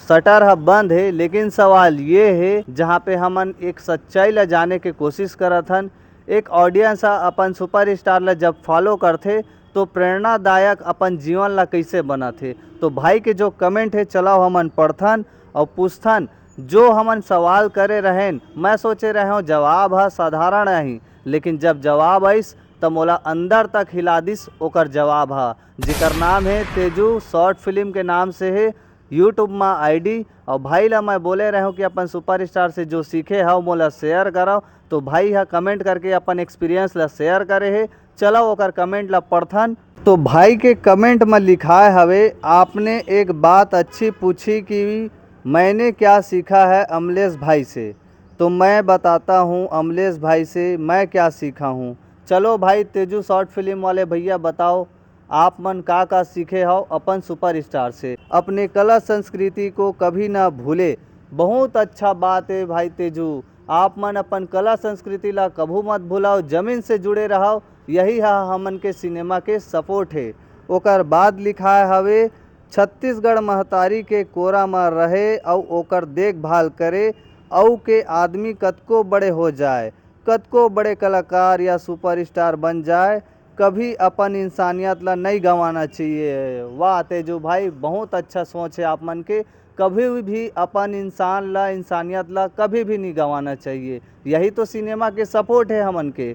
Shutter ह बंद है, लेकिन सवाल ये है जहाँ पे हमन एक सच्चाई ला जाने के कोशिश करत हन। एक ऑडियंस अपन सुपरस्टार ला जब फॉलो करथे तो प्रेरणादायक अपन जीवन ला कैसे बनथे। तो भाई के जो कमेंट है चलाओ हमन पढ़थन और पूछथन। जो हमन सवाल करे रहें मैं सोचे रहे हूँ जवाब है साधारण ही, लेकिन जब जवाब आइस तो मोला अंदर तक हिला दिस ओकर जवाब है, जिकर नाम है तेजू शॉर्ट फिल्म के नाम से है यूट्यूब में आईडी। और भाई ला मैं बोले रहे हूँ कि अपन सुपरस्टार से जो सीखे है मोला शेयर करो। तो भाई हा कमेंट करके अपन एक्सपीरियंस ला शेयर करे है। चलो ओकर कमेंट ला पढ़थन। तो भाई के कमेंट में लिखाए हवे, आपने एक बात अच्छी पूछी कि मैंने क्या सीखा है अमलेश भाई से। तो मैं बताता हूँ अमलेश भाई से मैं क्या सीखा हूँ। चलो भाई तेजू शॉर्ट फिल्म वाले भैया बताओ आप मन का सीखे हो अपन सुपरस्टार से। अपने कला संस्कृति को कभी ना भूले। बहुत अच्छा बात है भाई तेजू, आप मन अपन कला संस्कृति ला कभू मत भूलाओ, जमीन से जुड़े रहो, यही है हमन के सिनेमा के सपोर्ट है। ओकर बाद लिखा हवे, छत्तीसगढ़ महतारी के कोरा में रहे और ओकर देखभाल करे औ के आदमी कतको बड़े हो जाए, कतको बड़े कलाकार या सुपरस्टार बन जाए, कभी अपन इंसानियत ला नहीं गंवाना चाहिए। वाह तेजू भाई, बहुत अच्छा सोच है आप मन के। कभी भी अपन इंसान ला इंसानियत ला कभी भी नहीं गंवाना चाहिए, यही तो सिनेमा के सपोर्ट है हमन के।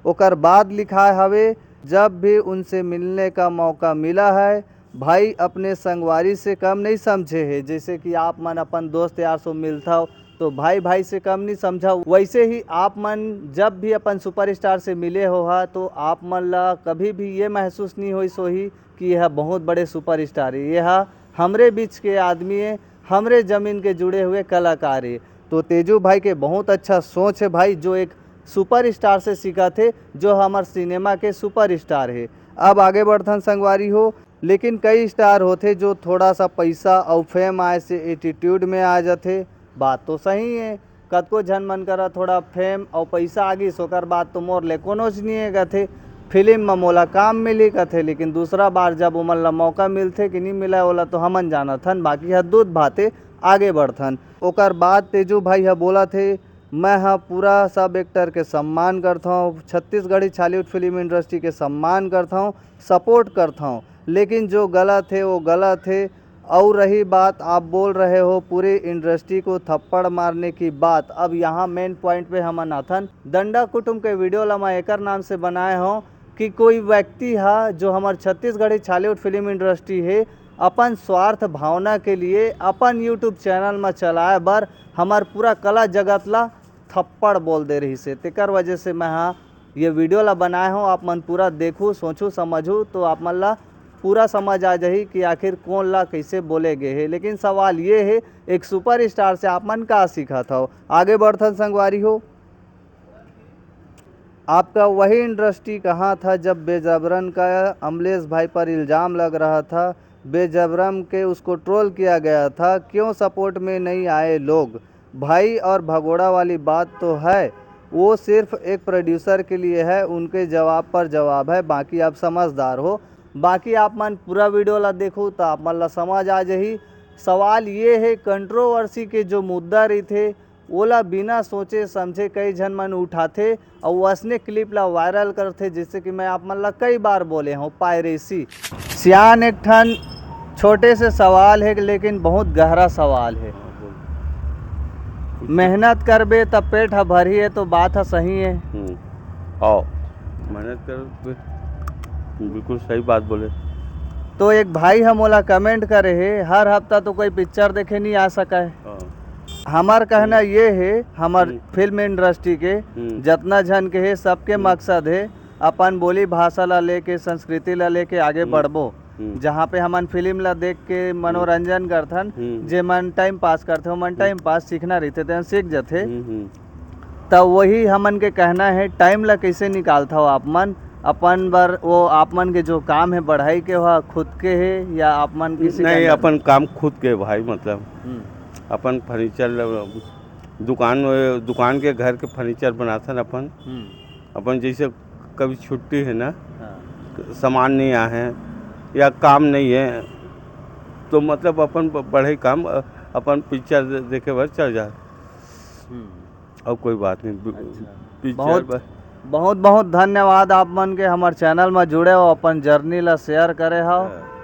ओकर बाद लिखा हवे, जब भी उनसे मिलने का मौका मिला है भाई अपने संगवारी से कम नहीं समझे है। जैसे कि आप मन अपन दोस्त यार से मिलता हो तो भाई भाई से कम नहीं समझा, वैसे ही आप मन जब भी अपन सुपरस्टार से मिले हो तो आप मन ला कभी भी ये महसूस नहीं होई सोही कि यह बहुत बड़े सुपरस्टार है, यह हमरे बीच के आदमी है, हमरे ज़मीन के जुड़े हुए कलाकार है। तो तेजू भाई के बहुत अच्छा सोच है भाई, जो एक सुपरस्टार से सीखा थे, जो हमार सिनेमा के सुपरस्टार है। अब आगे बढ़थन संगवारी हो, लेकिन कई स्टार होते जो थोड़ा सा पैसा और फेम आए से एटीट्यूड में आ जाते। बात तो सही है, कतको झन मन करा थोड़ा फेम और पैसा आ गई सोकर बात तो मोर ले कोनो नहीं है कथे, फिल्म में मोला काम मिली कथे, लेकिन दूसरा बार जब उमन ला मौका मिलते कि नहीं मिला ओला तो हमन जाना थन, बाकी है दूध भाते आगे बढ़थन। ओकर बाद तेजू भाई है बोला थे, मैं हाँ पूरा सब एक्टर के सम्मान करता हूँ, छत्तीसगढ़ी छालीवुड फिल्म इंडस्ट्री के सम्मान करता हूँ, सपोर्ट करता हूँ, लेकिन जो गलत है वो गलत है। और रही बात आप बोल रहे हो पूरी इंडस्ट्री को थप्पड़ मारने की बात, अब यहाँ मेन पॉइंट पे हम नाथन दंडा कुटुंब के वीडियो ला मैं एकर नाम से बनाए हो कि कोई व्यक्ति है जो हमारे छत्तीसगढ़ी छालीवुड फिल्म इंडस्ट्री है अपन स्वार्थ भावना के लिए अपन यूट्यूब चैनल में चलाए बर हमार पूरा कला जगत ला थप्पड़ बोल दे रही से, तेकर वजह से मैं हाँ ये वीडियो ला बनाए हूँ। आप मन पूरा देखूँ सोचूँ समझूँ तो आप मन ला पूरा समझ आ जाही कि आखिर कौन ला कैसे बोले गए है। लेकिन सवाल ये है एक सुपरस्टार से आप मन का सीखा था। आगे बढ़थन संगवारी हो, आपका वही इंडस्ट्री कहाँ था जब बेजबरन का अमलेश भाई पर इल्ज़ाम लग रहा था, बेजबरन के उसको ट्रोल किया गया था, क्यों सपोर्ट में नहीं आए लोग भाई। और भगोड़ा वाली बात तो है, वो सिर्फ एक प्रोड्यूसर के लिए है, उनके जवाब पर जवाब है, बाकी आप समझदार हो। बाकी आप मन पूरा वीडियो ला देखो तो आप मन ला समझ आ जाही। सवाल ये है कंट्रोवर्सी के जो मुद्दा रही थे ओला बिना सोचे समझे कई जन मन उठाते और वसने क्लिप ला वायरल करते, जिससे कि मैं आप मन ला कई बार बोले हूँ पायरेसी। सियान एक ठन छोटे से सवाल है लेकिन बहुत गहरा सवाल है। मेहनत करबे तब पेट भरी है, तो बात है सही है। आओ मेहनत कर, बिल्कुल सही बात बोले। तो एक भाई हम ओला कमेंट करे है, हर हफ्ता तो कोई पिक्चर देखे नहीं आ सका है। हमार कहना ये है हमार फिल्म इंडस्ट्री के जितना जन के है सबके मकसद है अपन बोली भाषा ला लेके संस्कृति ला लेके आगे बढ़बो। जहाँ पे हमन फिल्म ला देख के मनोरंजन करथन, जे मन टाइम पास करते हो मन टाइम पास सीखना रहते तो सीख जाते। तब वही हमन के कहना है टाइम ला कैसे निकालता हो आप मन अपन बर, वो आप मन के जो काम है बढ़ाई के वह खुद के है या आप मन किसी नहीं अपन काम खुद के भाई, मतलब अपन फर्नीचर दुकान के घर के फर्नीचर बनाथन अपन। अपन जैसे कभी छुट्टी है ना, सामान नहीं आए हैं या काम नहीं है तो मतलब अपन बढ़े काम अपन पिक्चर देखे भर चल जाए। अब कोई बात नहीं। पिक्चर बहुत बहुत धन्यवाद आप मन के हमार चैनल में जुड़े हो, अपन जर्नी ला शेयर करे हो।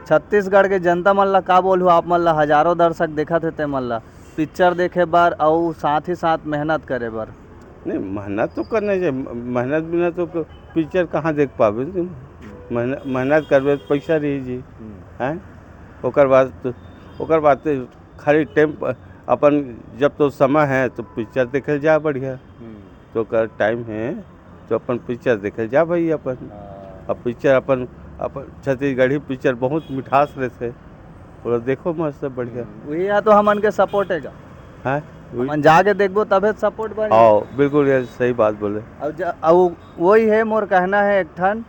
छत्तीसगढ़ के जनता मन ला का बोलूँ, आप मन ला हजारों दर्शक देखत थे मन ला पिक्चर देखे बर और साथ ही साथ मेहनत करे बर। नहीं, मेहनत तो करना चाहिए। मेहनत बिना तो पिक्चर कहाँ देख पावे। मेहनत करबे तो पैसा रही जी हैं। ओकर बाद तो खाली टाइम अपन जब तो समय है तो पिक्चर देखे जा बढ़िया। तो कर टाइम है तो अपन पिक्चर देखे जा भाई अपन। अब पिक्चर अपन छत्तीसगढ़ी पिक्चर बहुत मिठास रहते और देखो मस्त बढ़िया। वही है तो हमन के सपोर्ट है हैं, हम जाके देखबो तबे सपोर्ट बन। हाँ बिल्कुल, ये सही बात बोले। अब वही है मोर कहना है एक ठन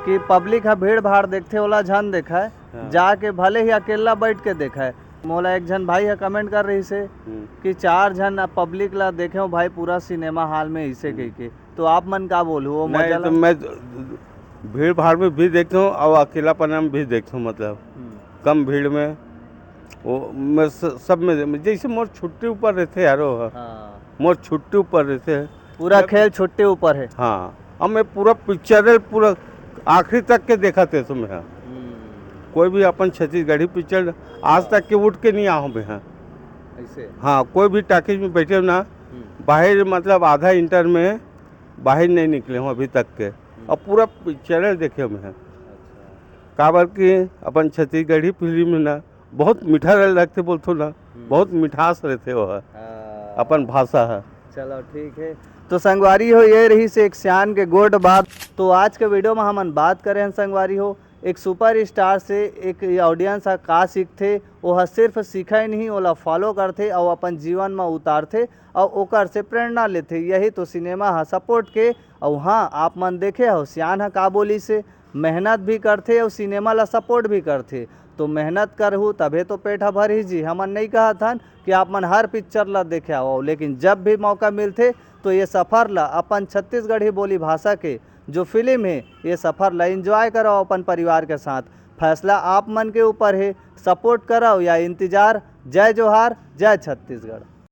कि पब्लिक है भीड़ भाड़ देखते वाला झन देखा है, जाके भले ही अकेला बैठ के देखा है। मोला एक जन भाई है कमेंट कर रही से कि 4 जन पब्लिक ला देखे हो भाई पूरा सिनेमा हॉल में इसे कह के, तो आप मन का बोलूँ वो मजा तो मैं भीड़ भाड़ में भी देखता हूँ और अकेलापन में भी देखता हूँ। मतलब कम भीड़ में वो मैं सब में जैसे मोर छुट्टी ऊपर रहते यारो। मोर छुट्टी ऊपर रहते है, पूरा खेल छुट्टी ऊपर है। हाँ, अब मैं पूरा पिक्चर पूरा आखिरी तक के देखा थे तुम्हें। हाँ, कोई भी अपन छत्तीसगढ़ी पिक्चर आज तक के उठ के नहीं आओ मैं। हाँ ऐसे। हाँ, कोई भी टॉकीज में बैठे ना बाहर, मतलब आधा इंटर में बाहर नहीं निकले हूँ अभी तक के, और पूरा पिक्चर देखे मैं। काबर की अपन छत्तीसगढ़ी फिल्म में ना बहुत मीठा लगते बोलते ना, बहुत मिठास रहते वो अपन भाषा है। चलो ठीक है, तो संगवारी हो ये रही से एक सियान के गोट बात। तो आज के वीडियो में हम बात करें संगवारी हो एक सुपर स्टार से एक ऑडियंस का सीखते, वह सिर्फ सीखा ही नहीं, ओला फॉलो करते और अपन जीवन में उतारते और ओकर से प्रेरणा लेते। यही तो सिनेमा है सपोर्ट के। और हाँ, आप मन देखे हो सियान है का बोली से मेहनत भी करते और सिनेमा ला सपोर्ट भी करते। तो मेहनत करहूँ तभे तो पेट भर ही जी। हमन नहीं कहा था कि आप मन हर पिक्चर ला देखे आओ, लेकिन जब भी मौका मिलते तो ये सफ़र ला अपन छत्तीसगढ़ी बोली भाषा के जो फिल्म है ये सफ़र ला एंजॉय करो अपन परिवार के साथ। फैसला आप मन के ऊपर है, सपोर्ट करो या इंतज़ार। जय जोहार, जय छत्तीसगढ़।